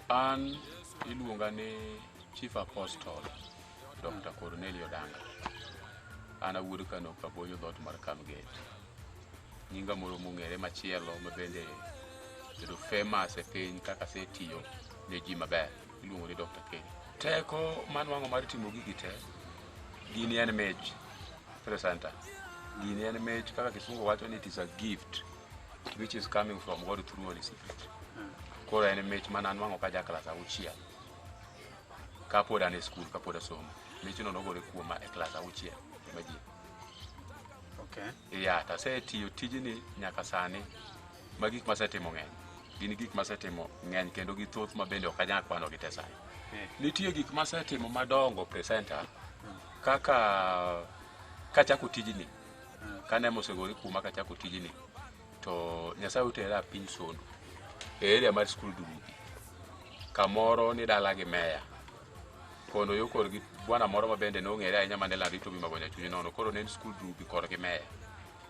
An iluonga ni Chief Apostle Dr. Cornelio Danga. An awuod Kano Kaboyo dhot mar Kamgate. Nyinga moro mong'ere machielo mabende bedo famous e piny kaka setiyo ne ji maber iluongo ni Dr. K. Teko manwang'o mar timo gigi te gini en mich presenter. Gini en mich kaka Kisungu wacho ni it is a gift which is coming from God through Holy Spirit. Koro en mich mana anwang'o ka ja klas 6 kapod an e skul kapod asomo. Michno nogore kuoma e klas 6 maji. Okay. Ya tasetiyo tijni nyaka sani magik masetimo ng'eny. Gini gik masetimo ng'eny kendo gi thoth mabende ok anyal kwano gi te sani. Nitie gik masetimo madongo presenter kaka kachako tijni kane mosegore kuoma kachako tijni to Nyasaye otera piny Sondu e area mar skul Durugi kamoro ni dala gi meya kono yo kor gi bwana moro mabende nong'ere ahinya mane larito bima gonya chunyi nono koro ne skul Durugi kor gi meya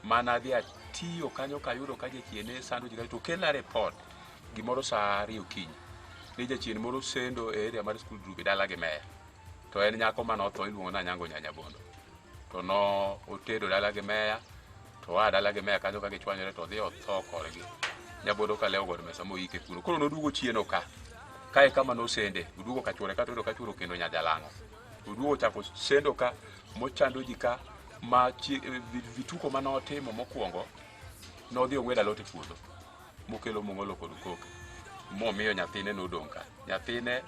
mana dhi atiyo kanyo kayudo ka jachiene sando ji to kela report gimoro saa 2 okinyi ni jachien moro sendo e area mar skul Durugi dala gi meya to en nyako manotho iluongo na Nyango Nyanyabondo to no otedo dala gi meya to dala gi meya kanyo ka gichwanyore to dhi otho korgi Nyabondo ka lewo god mesa moike kuno koro nodugo chieno ka kae kama no sende odugo kachwore ka todo kachworo kendo Nyajalango odugo chako sendo ka mochando ji ka ma vituko manotimo mokwongo nodhi ong'weda lote puodho mokelo mong'olo kod koke momiyo nyathine nodong' ka nyathine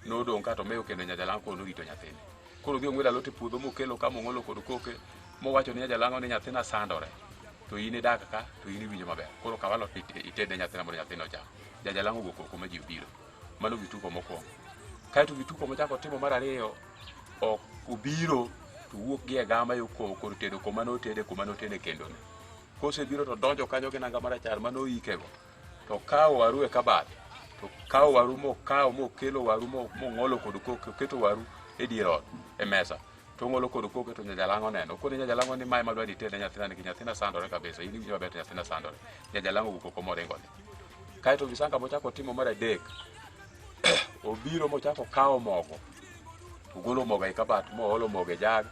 nodong' ka to meyo kendo Nyajalango norito nyathine koro dhi ong'weda lote puodho mokelo ka mong'olo kod koke mowacho ni Nyajalango ni nyathina sandore to in idak ka to in iwinjo maber koro kawalo itede nyathina mondo nyathino ocham Nyajalango go koko ma ji obiro mano vituko mokwongo kaeto vituko mochako timo mar ariyo ok obiro to wuok gi e gama yo kor tedo kuma notede kendone kosebiro to donjo kanyo gi nanga marachar manoikego to kawo waru e kabat to kawo waru mokelo waru mong'olo kod koke oketo waru e dier ot e mesa to ong'olo kod koke to Nyajalango neno koni Nyajalango ni mae madwa ditede nyathina ni nyathina sandore kabisa in iwinjo maber to nyathina sandore Nyajalango go koko moringo kaeto visanga mochako timo mar adek obiro mochako kawo mogo ogolo mogo e kabat moolo mogo e jag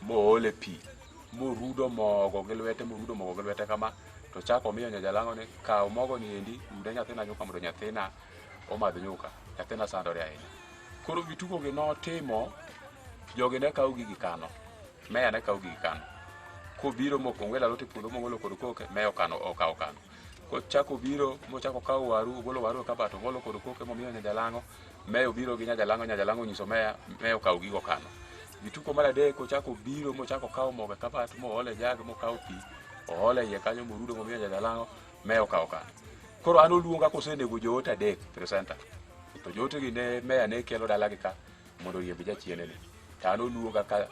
moole pi morudo mogo gi lwete kama to chako miyo Nyajalango ni kawo mogo ni endi rude nyathina nyuka mondo nyathina omadh nyuka nyathina sandore ahinya koro vituko gi notimo jogi ne kawo gigi kano meya ne kawo gigi kano kobiro mokong'wela lote puodho mong'olo kod koke meya okawo kano kochako biro mochako kawo waru ogolo waru e kabat ogolo kod koke momiyo Nyajalango meya obiro gi Nyajalango nyiso meya okawo gigo kano vituko mar adek ochako biro mochako kawo mogo e kabat moole jag mokawo pi oole iye kanyo morudo momiyo Nyajalango meya okawo kano koro an oluonga kosenego joote adek presenter to jootegi ne meya ne kelo dalagi ka mondo oriemb jachiene ni to an oluonga ka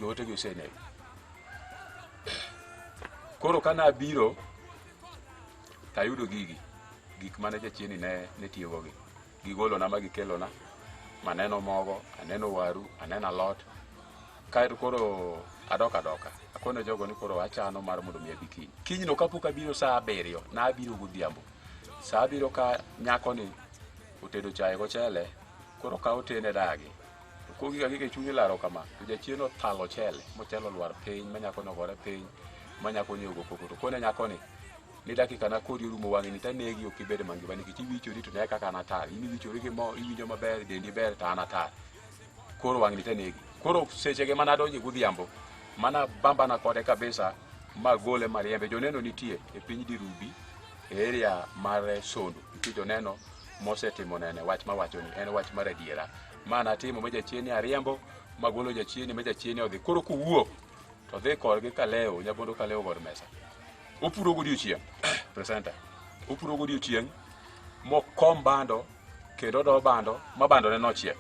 jootegi osenego koro kana abiro tayudo gik mane jachieni ne tiyogo gi gigolona ma gikelona maneno mogo aneno waru aneno alot kaeto koro adoka akone jogo ni koro achano mar mondo mi abi kinyno kapok abiro saa 7 na abiro godhiambo saa 7 ka nyako ni otedo chae gochele koro ka otene dagi to kogi ga gige chunyi laro kama to jachieno thalo chele mochelo lwar piny manyako nogore piny manyako nyogo koko to kone nyako ni dakika na kodi rumo wang'i ni tanegi ok ibed mangima nikech iwichori to ne kaka natar iwichori gi mo iwinjo maber dendi ber to anatar koro wang'i ni tanegi koro sechege mana donje godhiambo mana bambana kode kabisa magole mariembe joneno nitie e piny Dirubi e area mar Sondu nitie joneno mosetimo nene wach mawacho ni en wach mar adiera mana timo ma jachieni ariembo magolo jachieni ma jachieni odhi koro kuwuok to dhi korgi kaleo Nyabondo kaleo god mesa opuro godiochieng' presenter opuro godiochieng' mokom bando kendo do bando ma bando ne nochiek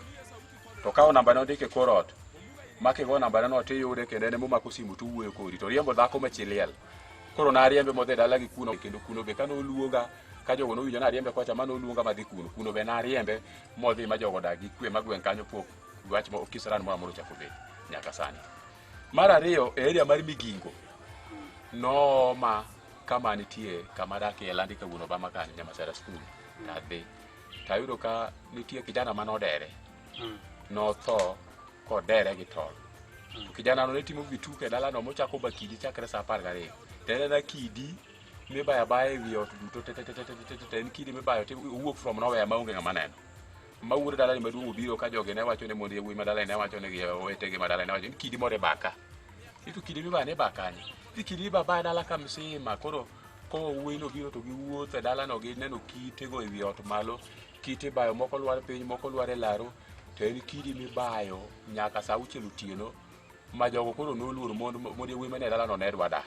to kawo namba ne ondike kor ot makigo namba ne no tiyude kendo ene momako simu to wuoyo kodi to riembo dhako machiliel koro na riembe modhi dala gi kuno kendo kuno be kano luonga ka jogo nowinjo na riembe kocha mano luonga madhi kuno be na riembe modhi ma jogo dagi kwe magwen kanyo pok wach ma okisran moro amoro chako be nyaka sani mar ariyo e area mar Migingo no ma kama nitie kama dake elandi kawuono ba makani Nyamasera school tadhi tayudo ka nitie kijana manodere notho kodere gi tol. Kijana no ne timo vituke dalano mochako bakidi chakre sa 12 tene na kidi mibaya baya ewi ot duto en kidi mibayo wuok from nowhere maonge ng'ama neno. Mawuoro dalani maduong' obiro ka joge ne wacho ne mondo yawuoyi madalani ne wacho ne owetegi madalani ne wacho ni kidi moro e baka. Itu kidi mibaya ne bakani. Kidi baba dala ka msima koro ko wuoyi no biro to giwuoth e dalano gi neno kitego ewi ot malo. Kite bayo moko lwar piny moko lwar e laro. To en kidi mibayo nyaka sa 6 otieno ma jogo koro noluoro mondo yawuoyi mane dalano ne dwa dak.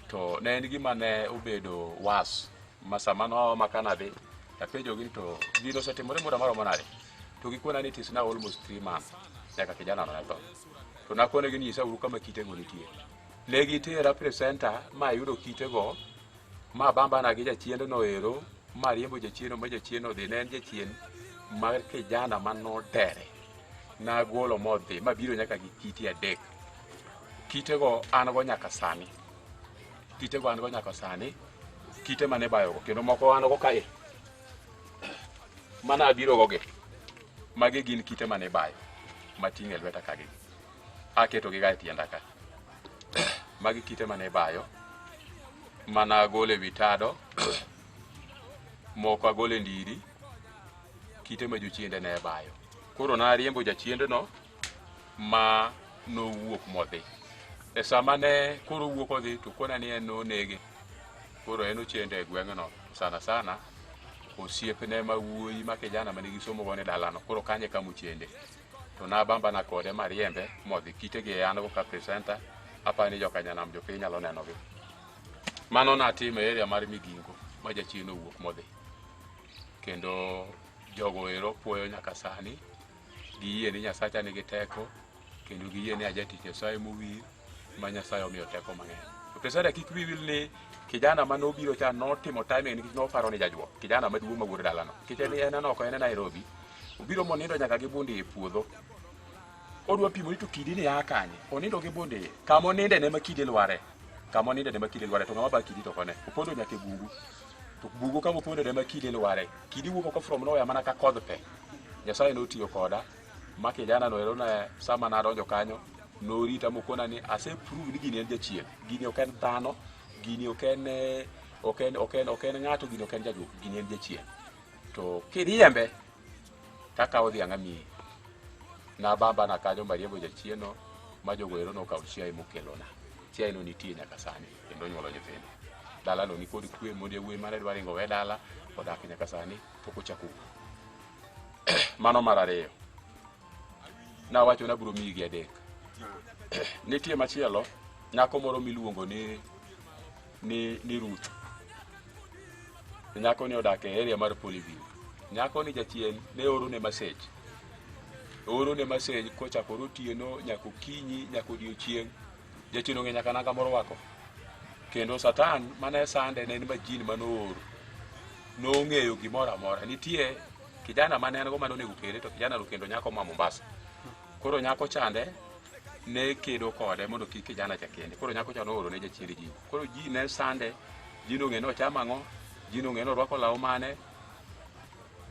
To ne en gima ne obedo was masamano makanadhi apenjo gi to gino setimore moro manade to gikona ni it is now almost 3 months nyaka kijana no to to nakone gi nyisa uru kama kitego nitie ne gitera presenter ma yudo kitego ma bamba na gi jachiendo no ero ma riembo jachieno ma jachieno dhi ne en jachien mar kijana manodere na golo modhi ma biro nyaka gi kiti adek. Kitego an go nyaka sani. Kitego an go nyaka sani. Kite mane bayo kendo moko an go kae. Mana biro goge. Mage gin kite mane bayo. Matinge lweta kage. Aketo gi gae tienda ka. Mage kite mane bayo. Mana gole vitado. Moko agole ndiri. Kite ma jochiende ne bayo. Koro na riembo jachiende no ma no wuok modhi. E sama ne koro wuok odhi to kona ni en no nege. Koro en ochiende e gweng' no sana osiepne ma wuoyi ma kijana mane gisomo go ne dalano koro kanye kama ochiende. To na bamba na kode ma riembe modhi kite gi an go ka presenter apani joka nyanam jo piny nyalo neno gi. Mano na time area mar Migingo ma jachieno wuok modhi. Kendo jogo ero puoyo nyaka sani giyie ni Nyasacha nigi teko kendo giyie ni ajatich Nyasaye mowir ma Nyasaye omiyo teko mang'eny. To pesada kik wiwil ni kijana manobiro cha notimo timing nikech noparo ni jajuok kijana maduong' ma wuod dalano nikech en oko en Nairobi obiro monindo nyaka gi bundi e puodho odwa pimo ni to kidi ni ya kanye onindo gi bundi kama oninde ne makidi lware to ng'ama ba kidi to kone opondo nyaka e bungu to bungu kama opondo ne makidi lware kidi wuok oko from nowhere mana ka kodh pe. Nyasaye notiyo koda ma kijana no ero na sama na donjo kanyo norita mokona ni ase prove ni gini en jachien gini ok en dhano gini ok en ng'ato gini ok en jajuok gini en jachien to kiriembe kaka odhi ang'ami na bamba na kanyo mariembo jachieno ma jogo ero no kawo chiaye mokelona chiaye no nitie nyaka sani kendo nyuolo nyithindo dala no ni kod kwe mondo yawuoyi mane dwa ringo we dala odak nyaka sani pok ochako mano mar ariyo na wacho na biro migi adek. Nitie machielo nyako moro miluongo ni Ruth. Nyako ni odak e area mar Polyville. Nyako ni jachien ne oro ne message kochakore otieno nyaka okinyi nyaka odiochieng'. Jachien ong'e nyaka nanga moro wako. Kendo Satan mane sande ne en majin manooro. Nong'eyo gimoro amora. Nitie kijana mane en go manonego kere to kijana no kendo nyako ma Mombasa. Koro nyako chande ne kedo kode mondo kik kijana cha kende. Koro nyako cha nooro ne jachiende ji. Koro ji ne sande, ji nong'e no chama ang'o, ji nong'e no rwako law mane,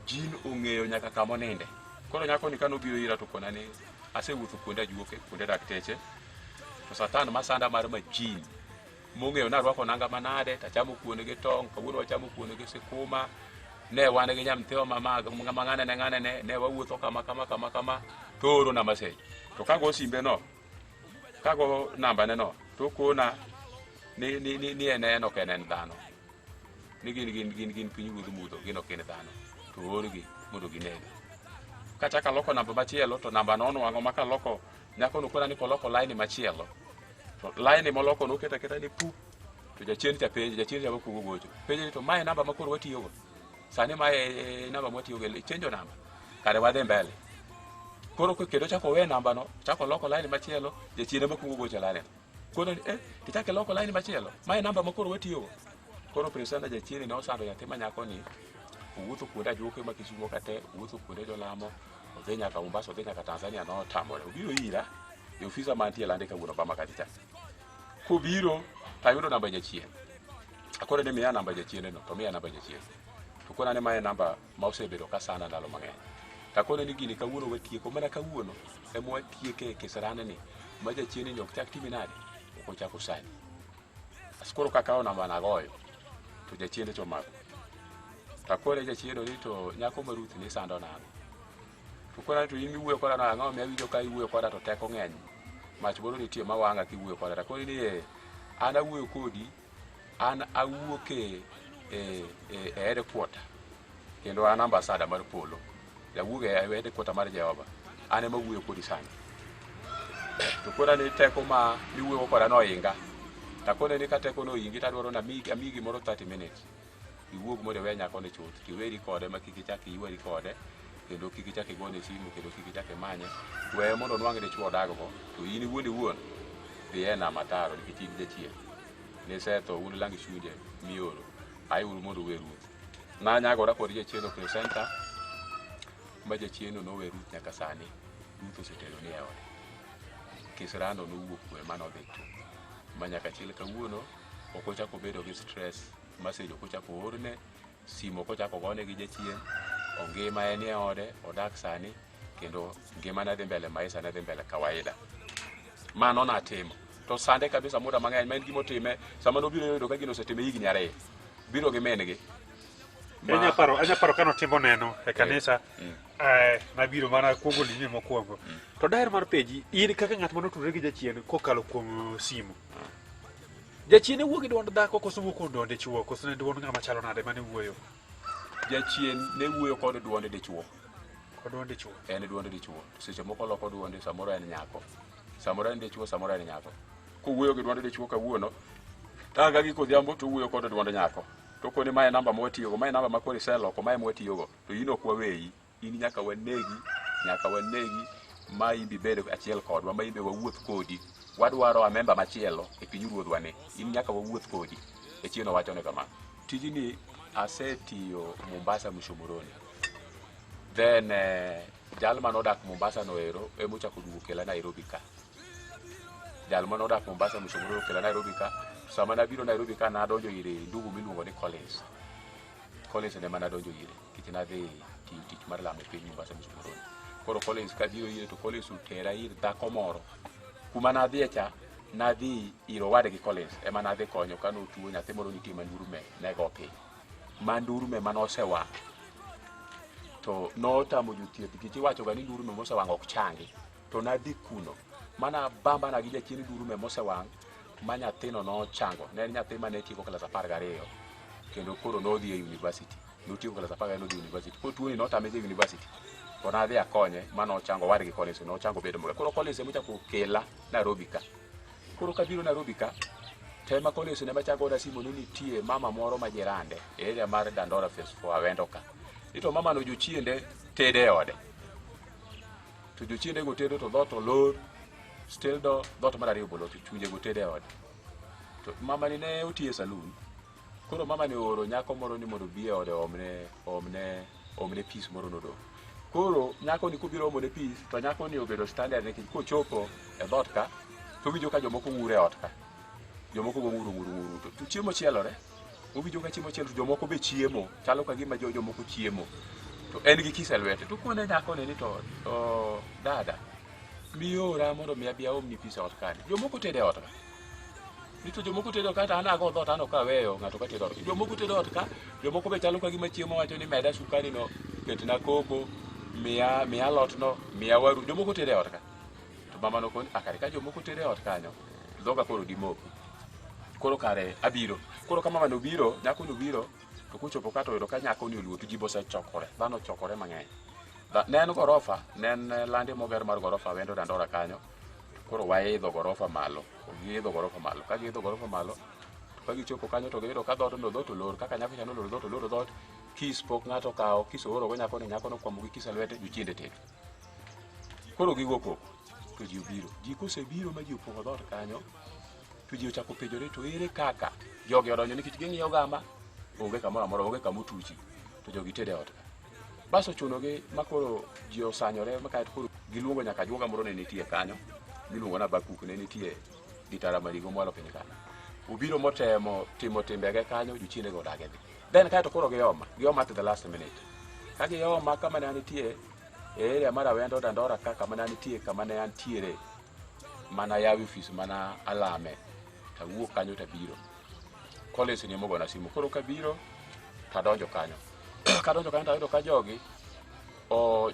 ji ong'eyo nyaka kama oninde. Koro nyako ni kanobiro ira to kona ni asewuotho kuonde ajuoke, kuonde dakteche. To Satan masanda mar majin mong'eyo na rwako nanga manade, tachamo kuone gi tong', kawuono wachamo kuone gi sikuma. Ne wan gi nyamthewa ng'ane ne wawuotho kama toro na message. To kago simbe no kago namba ne no to kona ni en ok en dhano ni gin piny wuodh mudho gin ok en dhano to orgi mondo ginene. Kachaka loko namba machielo to namba no nwang'o maka loko nyako no kona ni koloko line machielo to line moloko no keta ni pu to jachien cha kugo gocho penje to mae namba makoro watiyo go sani mae namba mwatiyo go chenjo namba kare wadhi mbele. Koro kedo chako we namba no chako loko line machielo jachien ma kugo gocho line kono tichake loko line machielo mae namba makoro watiyo go. Koro presana jachien no sando yatima nyako ni wuotho kuonde ajuoke ma Kisumo kate wuotho kuonde jolamo odhi nyaka Mombasa odhi nyaka Tanzania no tamore obiro ira e ofisa mantie lande kawuono bama katicha kubiro tayudo namba jachien akore ne miya namba jachien no to miya namba jachien to kona ne mae namba ma osebedo ka sana ndalo mang'eny. Takone ni gini kawuono watieko mana kawuono ema watieke Kisirani ni ma jachieni ni ok chak timi nade ok ochako sani. Askoro kakao namba nagoyo to jachiende to mako. Takone jachiendo ni to nyako ma Ruth ni sando nang'o. To kona to in iwuoyo koda nang'o mi awinjo ka iwuoyo koda to teko ng'eny. Mach boro nitie ma wanga kiwuoyo koda. Takone ni an awuoyo kodi, an awuok e headquarter kendo an ambassador mar polo. Jawuok e headquarter mar Jehova. An ema wuoyo kodi sani. To kona ni teko ma iwuoyo koda no inga. Takone ni ka teko no ingi tadwaro na amigi moro 30 minutes. Iwuog mondo we nyako ne chuth kiweri kode ma kik ichak iweri kode kendo kik ichak igone simu kendo kik ichak imanye we mondo nwang' dichuo odag go to in wuon dhi e nama taro nikech in jachien ne setho un lang chunje mioro ai uru mondo we Ruth na nyagora kod jachieno presenter ma jachieno no we Ruth nyaka sani Ruth osetero ni e ode Kisirano nowuok kwe manodhi ma nyaka chile kawuono ok ochako bedo gi stress message ok ochako orne simu ok ochako gone gi jachien ongima en e ode odak sani kendo ngima na dhi mbele maisha na dhi mbele kawaida mano natimo to sande kabisa muda mang'eny ma en gimo time sama nobiro yudo ka gino osetime higni 2 biro gi mengi anya paro kano timo neno e kanisa nabiro mana kuongo lime mokuongo to daher mar peji in kaka ng'at mano tudore gi jachien kokalo kuom simu jachien wuogi duond dhako koso wuok kuom duond dichuo koso ne duond ng'ama chalo nade mane wuoyo jachien ne wuoyo kod duond dichuo kod duond dichuo en duond dichuo seche moko loko duonde samoro en nyako samoro en dichuo samoro en nyako kuwuoyo gi duond dichuo kawuono taga gi kodhiambo to wuoyo kod duond nyako to koni mae namba mwatiyogo mae namba makori iseloko mae mwatiyogo to in ok waweyi in nyaka wanegi ma imbi bedo achiel kodwa ma imbe wawuoth kodi wadwaro amemba machielo e piny ruodhwa ni in nyaka wawuoth kodi e chieno wachone kama tijini asetiyo Mombasa Mshomoroni then jalma nodak Mombasa noero emochako duogo kela Nairobi ka jalma nodak Mombasa Mshomoroni kela Nairobi ka sama nabiro Nairobi ka nadonjo ire ndugu miluongo ni Collins ne mana donjo ire kich nadhi tich mar lamo piny Mombasa Mshomoroni koro Collins kabiro ire to Collins utera ir dhako moro kuma nadhi echa nadhi iro wadgi Collins ema nadhi konyo kano tuo nyathi moro nitie mandurume nego piny mandurume manosewang' to notamo jothieth kich iwacho ga ni ndurume mosewang' ok changi to nadhi kuno mana bamba na gi jachien ndurume mosewang' ma nyathino nochango ne en nyathi mane tieko klas 12 kendo koro nodhi e university notieko klas 12 nodhi university ko tuo ni notame je university to nadhi akonye manochango wadgi Collins nochango bedo moga koro Collins emochako kela Nairobi ka koro kabiro Nairobi ka tema Collins ne machago da simu ni nitie mama moro ma jirande e area mar Dandora Phase 4 Awendo ka ito mama no jochiende tede ode to jochiende go tedo to dot olor still do dot mar ariyo bolo to chunje go tede ode to mama ni ne otie saloon koro mama ni oro nyako moro ni mondo bi e ode omne peace moro nodo koro nyako ni kubiro omne peace to nyako ni obedo standard ne ko chopo e dot ka to winjo ka jomoko ngure ot ka jomoko go nguru to chiemo chielore winjo ka chiemo chielo jomoko be chiemo chalo ka gima jomoko chiemo to en gi kiselwete to kone nyako ni to dada miora mondo mi abia omni peace ot ka jomoko tede ot ka nito jomoko tedo kata ana go dot ano ka weyo ngato ka tedo jomoko tedo ot ka jomoko be chalo ka gima chiemo wacho ni meda sukari no ketna koko mia lot no mia waru jomoko tede ot ka to mama no kon akari ka jomoko tede ot kanyo dhoga koro dimoko koro kare abiro koro kama mano biro nyako no biro to kuchopo ka to yudo ka nyako ni oluo to jibo se chokore dhano chokore mang'eny nen gorofa nen lande moger mar gorofa Awendo Dandora kanyo koro waidho gorofa malo ka giidho gorofa malo to ka gichopo kanyo to giyudo ka dhoot no dhoot olor kaka nyako chano loro dhoot kis pok ng'ato kawo kis oro go nyako no kwamo gi kisa lwete jochiende tedo koro gigo koko to ji obiro ji kosebiro ma ji opong'o dhoot kanyo to ji ochako penjore to ere kaka jogi odonjo nikech ging'iyo gama onge kamoro amora onge kamotuchi to jogi tede ot baso chunogi makoro ji osanyore makae to koro giluongo nyaka juoga moro ne nitie kanyo miluongo na Bakuk ne nitie gitara marigo mwalo piny kanyo obiro motemo timo timbege kanyo jochiende go odage dhi then kaeto koro gioma to the last minute ka gioma kama ne nitie e area mar Awendo Dandora kama ne nitie kama ne antiere mana yawi office mana alame tawuok kanyo tabiro college ni mogona simu koro kabiro tadonjo kanyo kadonjo kanyo tayudo ka jogi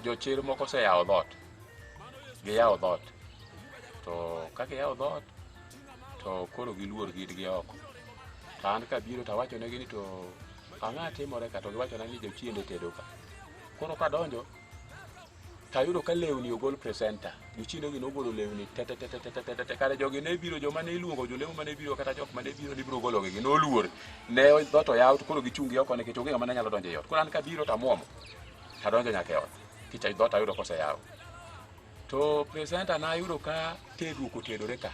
jochir moko oseyawo dhot giyawo dhot to ka giyawo dhot to koro giluor gidgi oko to an kabiro tawacho negi ni to ang'a timore ka to giwacho ni jochiende tedo ka koro kadonjo tayudo ka lewni ogol presenter jochiende gi nogolo lewni tete kare jogi ne biro joma ne iluongo jolemo mane biro kata jok mane biro ni biro gologi gi noluor ne dhot oyaw to koro gichungi oko nikech onge ng'ama ne nyalo donjo e ot koro an kabiro tamuomo tadonjo nyaka e ot kicha dhot ayudo koseyaw to presenter na ayudo ka tedruok otedore ka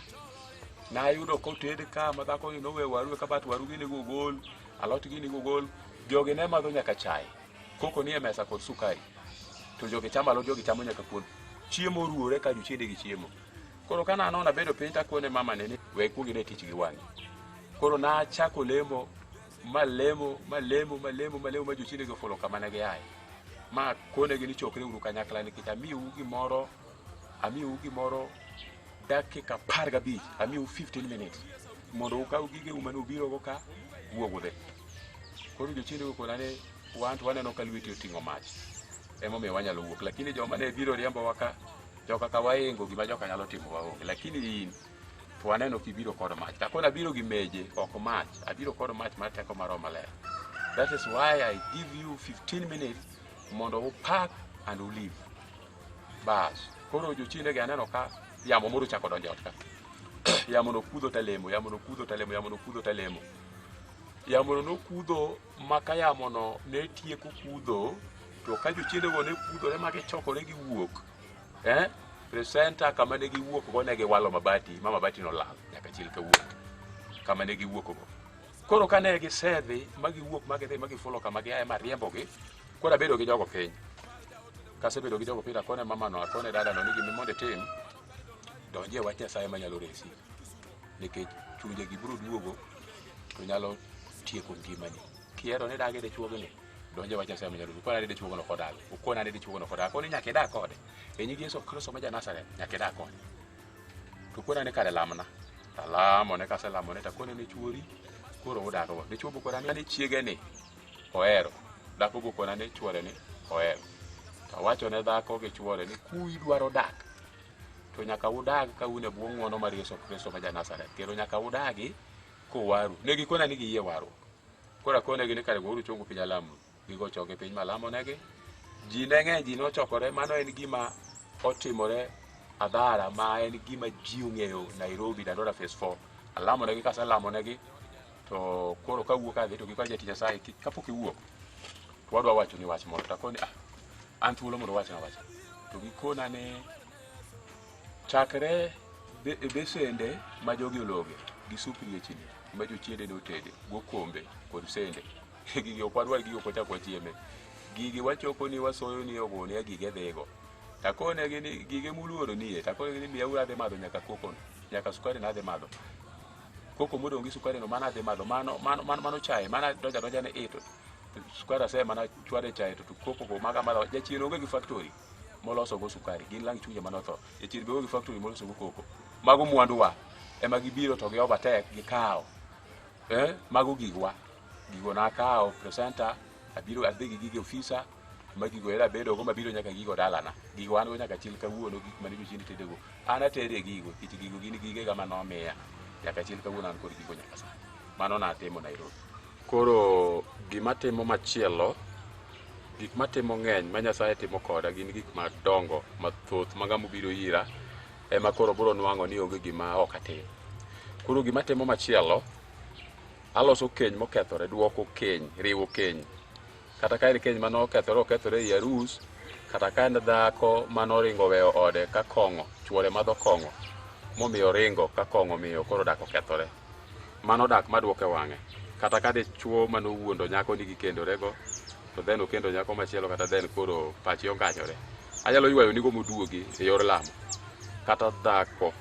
na ayudo koted ka ma dhako ni nowe waru ka bat waru gini gogol alot gini gogol jogi ne madho nyaka chai koko ni e mesa kod sukari to jogi chamo alot jogi chamo nyaka kuon chiemo ruore ka jochiende gi chiemo koro kana anona bedo piny takone mama ne ni we kuongi ne tich gi wangi koro na chako lemo malemo ma jochiende go folo kama ne giaye ma kone gi ni chokre uru kanyakla nikech amiu gimoro dakika 15 amiu 15 minutes mondo ukaw gige umane ubiro go ka wuogudhe koro jochiende go konane waneno ka lweti oting'o mach emomiyo wanyalo wuok lakini joma ne biro riembo waka joka ka waingo gima joka nyalo timo waonge lakini in to waneno kibiro kod mach takona biro gi meje ok mach abiro kod mach mar teko maromo maler. That is why I give you 15 minutes mondo upak and u leave bas koro jochiende ga aneno ka yamo moro chako donjo ot ka yamo no kudho talemo yamo no kudho maka yamo no ne tieko kudho to ka jochiende go ne kudhore ma gichokore gi wuok presenter kama ne giwuok go ne giwalo mabati ma mabati no lal nyaka chil ka wuok kama ne giwuok go koro kane gisedhi ma giwuok ma gidhi ma gifulo kama giaye ma riembo gi koro bedo gi jogo piny kasebedo gi jogo piny akone mama no akone dada no nigi mimonde tim donje wach Nyasaye manyalo resi nikech chunje gi biro duogo to nyalo tieko ngimani kiero ne dage de chuogni donje wach Nyasaye manyalo kona ne de chuogo no kodal ukona ne de chuogo no kodal koni nyake da kode e nyigi Yesu Kristo ma Nazareth nyake da kode to kona ne kare lamna talamo ne kaselamo ne takone ne chuori koro udago ne chuogo kona ne chiege ni oero dako go kona ne chuore ni oero tawacho ne dhako gi chuore ni kuidwaro dak to nyaka udag ka une bwo ng'wono mar Yesu Kristo ma Nazareth kendo nyaka udagi kowaru ne gikona ni giyie waru kora kone gi ne kare goru chungu piny alamu gigo choke piny malamo negi ji ne ng'eny ji nochokore mano en gima otimore Adhara ma en gima ji ong'eyo Nairobi Dandora phase 4 alamo negi kaselamo negi to koro kawuok adhi to giko jati Nyasaye kapok iwuok to wadwa wacho ni wach moro takoni an thuolo mondo wach na wach to gikona ne chakre besende ma jogi ologe gi supri e chini ma jochiende no tede go kombe kod sende gigi okwadwa gigi okochako chieme gigi wachoko ni wasoyo ni ogone gige dhego takone gini gige muluoro nie takone gini miya urade madho nyaka koko nyaka sukari na de madho koko modo ngi sukari no mana de madho mano chai mana doja ne ito sukari ase mana chwade chai to koko go maga madho jachiro onge gi factory moloso go sukari gin lang chunje manotho jachiro be go gi factory moloso go koko mago mwandu wa ema gibiro to gi overtake gi kao mago gigo na kao presenter abiro adhi gi gige ofisa magigo era bedo go mabiro nyaka gigo dalana gigo an go nyaka chil kawuono gik mane jochiende tedego ana tere gigo kiti gigo gini gige ga mano miya nyaka chil kawuono an kod gigo nyaka sa mano na timo Nairobi koro gima timo machielo gik matimo ng'eny ma Nyasaye timo koda gin gik madongo mathoth ma ngamo biro ira ema koro biro nwang'o ni onge gima ok atim koro gima timo machielo aloso keny mokethore duoko keny riwo keny kata ka en keny mano okethore e arus kata ka en dhako mano ringo weyo ode ka kong'o chuore madho kong'o momiyo ringo ka kong'o miyo koro dak okethore mano dak maduoke wang'e kata ka dichuo mano wuondo nyako ni gikendorego to then okendo nyako machielo kata then koro pachi onganyore anyalo ywayo nigo moduogi e yor lamo kata dhako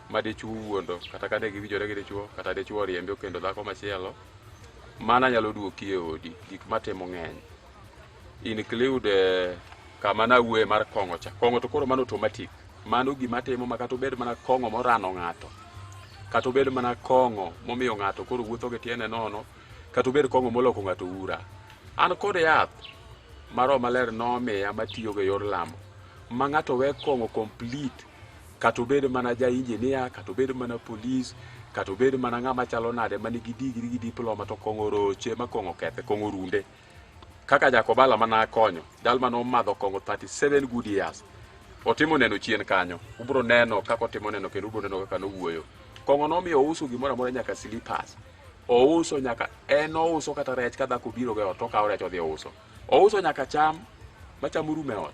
ma dichuo wuondo kata ka ne giwinjore gi dichuo kata dichuo riembe okendo dhako machielo mana nyalo duoki e odi gik matimo ng'eny include kama na wuoye mar kong'o cha. Kong'o to koro mano automatic, mano gima timo ma kata obed mana kong'o morano ng'ato, kata obed mana kong'o momiyo ng'ato koro wuotho gi tiende nono, kata obed kong'o moloko ng'ato ura. An kod yath mar Roho Maler nomiya matiyo gi yor lamo, ma ng'ato we kong'o complete, kata obed mana ja injinia, kata obed mana polis, kata obed mana ng'ama chalo nade manigi digri gi diploma, to kong'o roche ma kong'o kethe, kong'o runde. Kaka Jakobala mana konyo, dal mano madho kong'o 37 good years. Otimo neno chien kanyo, ubro neno kako timo neno kendo ubro neno kaka nowuoyo. Kong'o nomiyo ouso gimoro amora nyaka slippers. Ouso nyaka ouso kata rech ka dhako biro ge ot okawo rech odhi ouso. Ouso nyaka cham macham rume ot.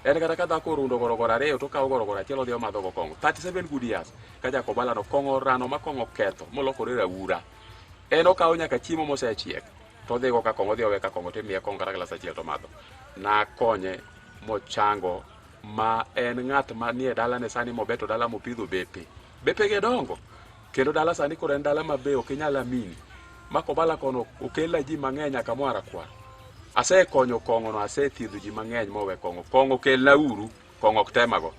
En kata ka dhako rundo gorogoro ariyo to okawo gorogoro achiel odhi omadho go kong'o. 37 good years. Ka Jakobala no kong'o rano ma kong'o ketho molokore raura. En okawo nyaka chiemo mosechiek. To dhigo ka kong'o dhi owe ka kong'o timiye kong'o kata glass achiel to madho. Na konye mochango, ma en ng'at ma nie dala ne sani mobeto dala mopidho bepe. Bepe ge dongo. Kendo dala sani koro en dala mabe ok inyal amini. Ma Kobala kono okela ji mang'eny nyaka moara kwar. Asekonyo kong'o no, asethiedho ji mang'eny mowe kong'o. Kong'o kelna uru, kong'o ok temago.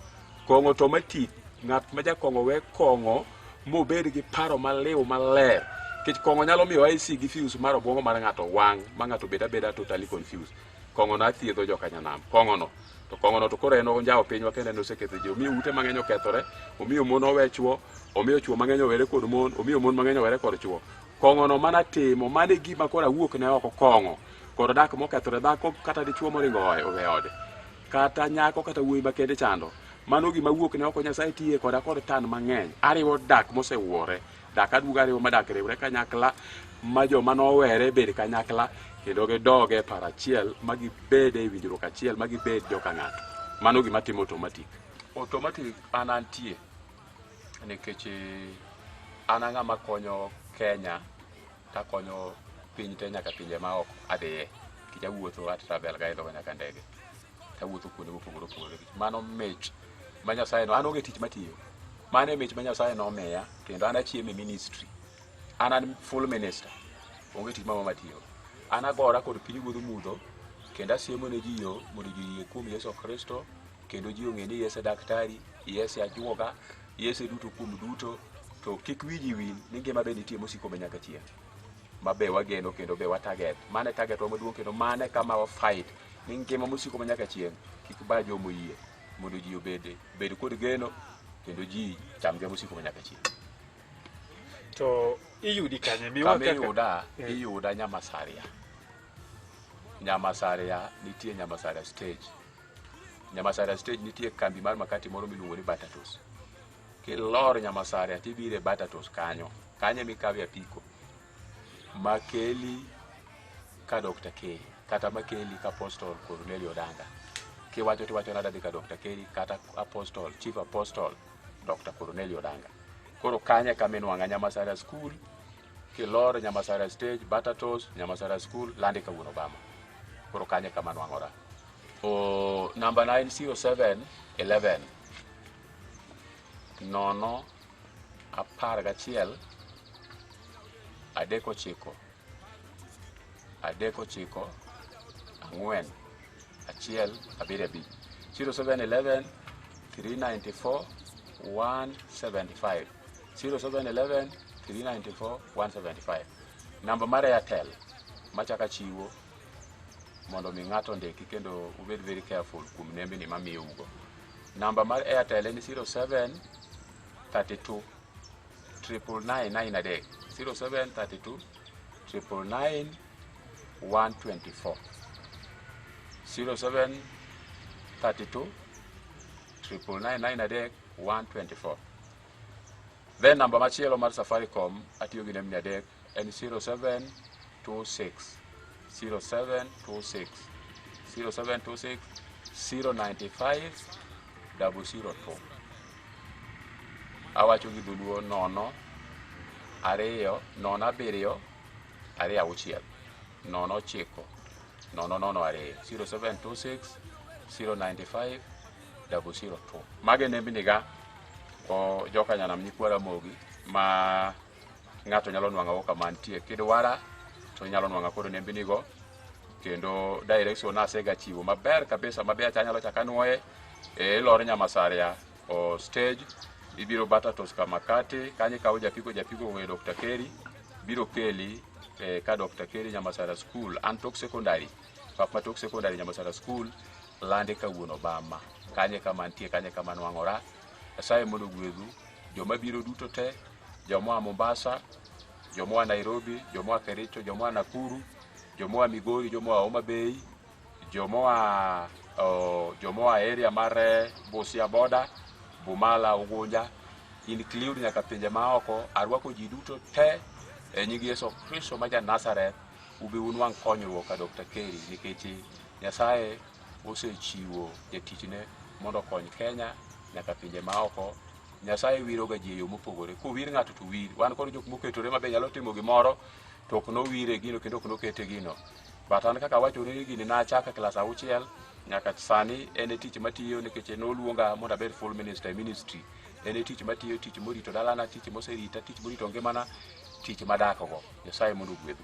Kong'o automatic, ng'at ma jakong'o we kong'o mobed gi paro maliw maler. Kech kong'o nyalo miyo IC gi fuse mar obwongo mar ng'ato wang', ma ng'ato beda totally confused. Kong'o na thiedho joka nyanam. Kong'o no to koro en onjao pinywa kendo en oseketho ji. Omiyo ute mang'eny okethore, omiyo mon owe chwo, omiyo chwo mang'eny owere kod mon, omiyo mon mang'eny owere kod chwo. Kong'o no mana timo, mane gima kora wuok ne oko kong'o. Koro dak mokethore, dhako kata dichwo moringo owe ode. Kata nyako kata wuoyi makende chando. Mano gima wuok ne oko, Nyasaye tiye koda kod tan mang'eny. Ariwo dak mosewuore. Dak aduga ariwo madak riwre kanyakla, ma joma nowere bed kanyakla, kendo gidoge para achiel, ma gibede e winjruok achiel, ma gibed joka ng'ato. Mano gima timo automatic. Automatic an antie, nikech an ng'ama konyo Kenya, takonyo piny te nyaka pinje ma oko adhiye. Kich awuotho at travel ga idho nyaka ndege. Tawuotho kuonde mopogore opogore. Mano mich ma Nyasaye no, an onge tich matiyo. Mane mich ma Nyasaye nomiya, kendo an achiemo e ministry. An full minister. Onge tich mama matiyo. An agora kod piny wuodho mudho, kendo asiemo ne ji yo mondo ji yie kuom Yesu Kristo, kendo ji ong'e ni Yesu daktari, Yesu ajuoga, Yesu duto kuom duto, to kik wiji wil ni ngima be nitie mosiko be nyaka chieng'. Mabe wageno kendo be watarget. Mane target wa maduong' kendo mane kama wa fight ni ngima mosiko be nyaka chieng'. Kik ba jomo yie mondo ji bed kod geno kendo ji cham ge mosiko be nyaka chieng'. To iyudi kanye miwa kaka iyuda Nyamasaria. Nyamasaria nitie Nyamasaria stage. Nyamasaria stage nitie kambi mar makati moro miluongo ni Batatos. Kilor Nyamasaria tibire Batatos kanyo. Kanye mikawe apiko. Makeli ka Dr. K, kata makeli ka Apostle Cornelio Odanga. Kiwacho tiwacho nada di ka Dr. K, kata Apostle, Chief Apostle Dr. Cornelio Odanga. Koro kanye kamenwanga Nyamasaria school, kilor Nyamasaria stage, Batatos, Nyamasaria school, landi ka wuon Obama. Koro kanye kamanwangora. Number 907 11 nono apar gachiel adeko chiko ang'wen achiel abiriyo abich. 0711 394 175 0711 394 175. Namba mar Airtel machaka chiwo mondo mi ng'ato ndiki kendo ubed very careful kuom nembe ni mamiyo ugo. Namba mar Airtel en 0732 999 0732 999 124 0732 999 124. Then namba machielo mar Safaricom atiyo gi nembni adek en 0726 095 002. Awacho gi dholuo 0 2 0 7 2 6 0 9 002 0726 095 002. Mage nembni ga o joka nyanam nyikwara mogi ma ng'ato nyalo nwang'o kama nitie. Kidwara to nyalo nwanga kod nembni go kendo direction asega chiwo maber kabisa maber chanyalo chaka nuoye lor Nyamasaria o stage ibiro bata Toska Makati kanye kawo japiko ng'e Dr. Keri biro keli ka Dr. Keri Nyamasaria school Antok secondary papa Tok secondary Nyamasaria school lande kawuono bama kanye kama ntie kanye kama nwang'ora asaye mondo gwedhu joma biro duto te joma Mombasa joma Nairobi joma Kericho joma Nakuru joma Migori joma Homa Bay joma area mar Busia border Bumala Ugunja include nyaka pinje maoko arwako ji duto te nying Yesu Kristo ma ja Nazareth ubi unwang' konyruok ka Dr. Keri nikech Nyasaye osechiwo jatichne mondo kony Kenya nyaka pinje maoko. Nyasaye wiro ga ji e yo mopogore kowir ng'ato to wir wan kod jok moketore mabe nyalo timo gimoro to ok nowire gino kendo ok nokete gino but an kaka wachore gini nachaka klas 6 nyaka sani en tich matiyo nikech noluonga mondo abed full minister ministry en tich matiyo tich morito dalana tich moserita tich morito ngimana tich madako go Nyasaye mondo gwedhu